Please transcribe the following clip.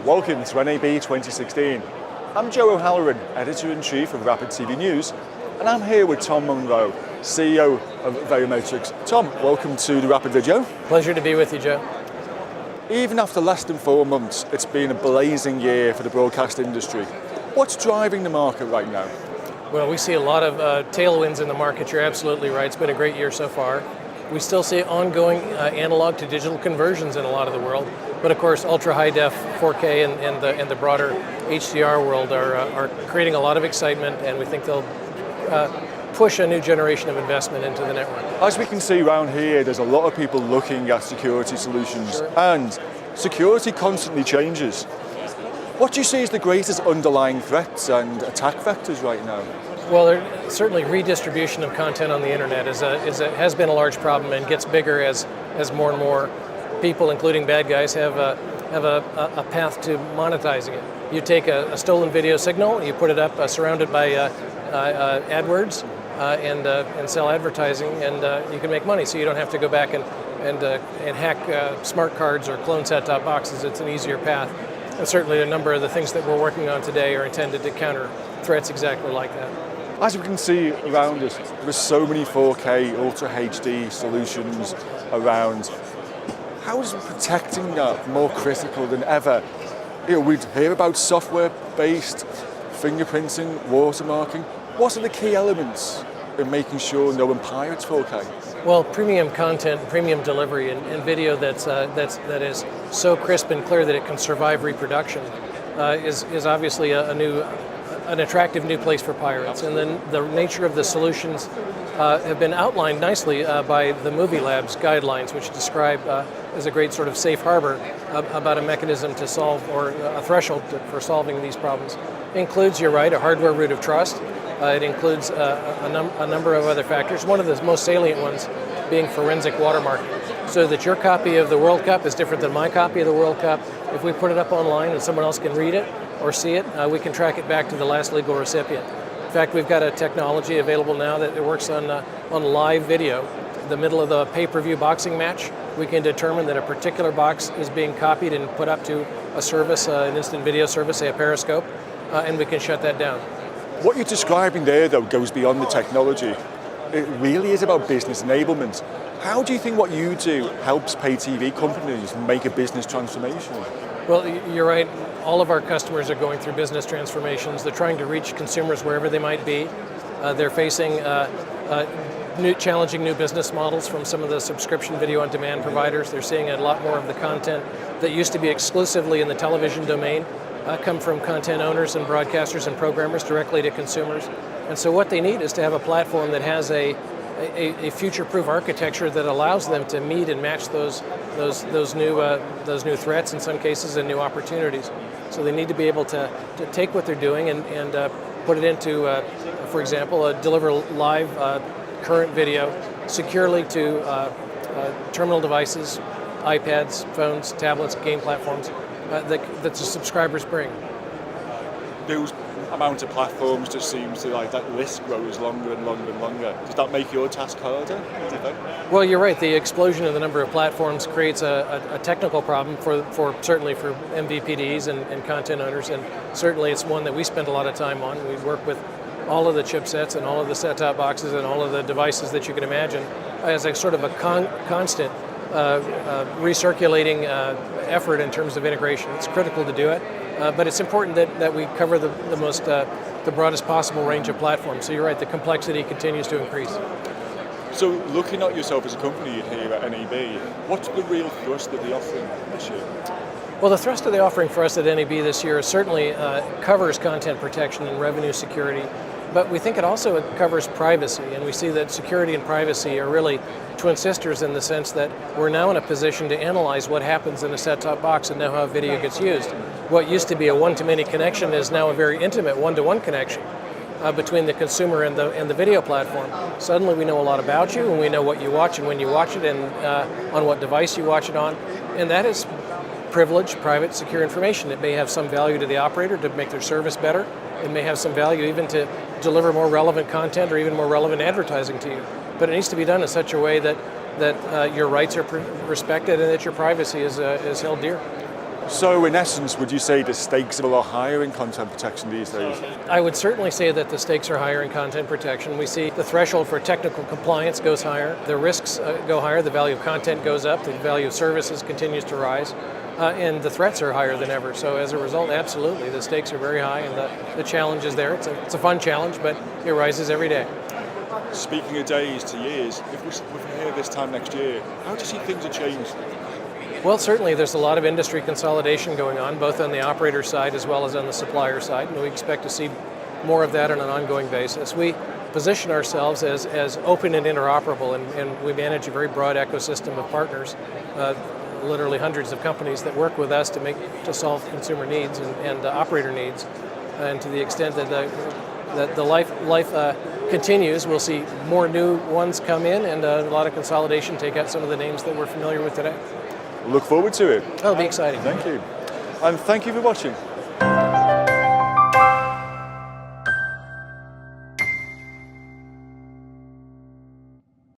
Welcome to NAB 2016. I'm Joe O'Halloran, Editor-in-Chief of Rapid TV News, and I'm here with Tom Munro, CEO of Verimatrix. Tom, welcome to the Rapid Video. Pleasure to be with you, Joe. Even after less than 4 months, it's been a blazing year for the broadcast industry. What's driving the market right now? Well, we see a lot of tailwinds in the market. You're absolutely right. It's been a great year so far. We still see ongoing analog to digital conversions in a lot of the world. But of course, ultra-high def 4K and the broader HDR world are creating a lot of excitement, and we think they'll push a new generation of investment into the network. As we can see around here, there's a lot of people looking at security solutions, Sure. And security constantly changes. What do you see as the greatest underlying threats and attack vectors right now? Well, certainly redistribution of content on the internet has been a large problem and gets bigger as more and more people, including bad guys, have a path to monetizing it. You take a stolen video signal, you put it up surrounded by AdWords and sell advertising, and you can make money. So you don't have to go back and hack smart cards or clone set-top boxes. It's an easier path. And certainly a number of the things that we're working on today are intended to counter threats exactly like that. As we can see around us, there's so many 4K Ultra HD solutions around. How is protecting that more critical than ever? We'd hear about software-based fingerprinting, watermarking. What are the key elements in making sure no one pirates 4K? Well, premium content, premium delivery, and video that is so crisp and clear that it can survive reproduction is obviously an attractive new place for pirates. And then the nature of the solutions have been outlined nicely by the Movie Lab's guidelines, which describe as a great sort of safe harbor about a mechanism to solve, or a threshold for solving these problems. It includes, you're right, a hardware root of trust. It includes a number of other factors, one of the most salient ones being forensic watermarking, so that your copy of the World Cup is different than my copy of the World Cup. If we put it up online and someone else can read it or see it, we can track it back to the last legal recipient. In fact, we've got a technology available now that it works on live video. In the middle of the pay-per-view boxing match, we can determine that a particular box is being copied and put up to a service, an instant video service, say a Periscope, and we can shut that down. What you're describing there, though, goes beyond the technology. It really is about business enablement. How do you think what you do helps pay TV companies make a business transformation? Well, you're right. All of our customers are going through business transformations. They're trying to reach consumers wherever they might be. They're facing challenging new business models from some of the subscription video on demand providers. They're seeing a lot more of the content that used to be exclusively in the television domain come from content owners and broadcasters and programmers directly to consumers. And so what they need is to have a platform that has a future-proof architecture that allows them to meet and match those new threats in some cases and new opportunities. So they need to be able to take what they're doing and put it into, for example, deliver live current video securely to terminal devices, iPads, phones, tablets, game platforms that the subscribers bring. Those amount of platforms just seems to, that list grows longer and longer and longer. Does that make your task harder, do you think? Well, you're right. The explosion of the number of platforms creates a technical problem certainly for MVPDs and content owners, and certainly it's one that we spend a lot of time on. We work with all of the chipsets and all of the set-top boxes and all of the devices that you can imagine as a sort of a constant recirculating effort in terms of integration. It's critical to do it, but it's important that we cover the broadest possible range of platforms. So you're right, the complexity continues to increase. So looking at yourself as a company here at NAB, what's the real thrust of the offering this year? Well, the thrust of the offering for us at NAB this year certainly covers content protection and revenue security, but we think it also covers privacy, and we see that security and privacy are really twin sisters in the sense that we're now in a position to analyze what happens in a set-top box and know how video gets used. What used to be a one-to-many connection is now a very intimate one-to-one connection between the consumer and the video platform. Suddenly we know a lot about you, and we know what you watch and when you watch it, and on what device you watch it on, and that is privileged, private, secure information. It may have some value to the operator to make their service better. It may have some value even to deliver more relevant content or even more relevant advertising to you. But it needs to be done in such a way that your rights are respected and that your privacy is held dear. So in essence, would you say the stakes are a lot higher in content protection these days? I would certainly say that the stakes are higher in content protection. We see the threshold for technical compliance goes higher, the risks go higher, the value of content goes up, the value of services continues to rise, and the threats are higher than ever. So as a result, absolutely, the stakes are very high and the challenge is there. It's a fun challenge, but it rises every day. Speaking of days to years, if we're here this time next year, how do you see things have changed? Well, certainly there's a lot of industry consolidation going on, both on the operator side as well as on the supplier side, and we expect to see more of that on an ongoing basis. We position ourselves as open and interoperable, and we manage a very broad ecosystem of partners, literally hundreds of companies that work with us to solve consumer needs and operator needs. And to the extent that the life continues, we'll see more new ones come in and a lot of consolidation take out some of the names that we're familiar with today. Look forward to it. That'll be exciting. Thank you. And thank you for watching.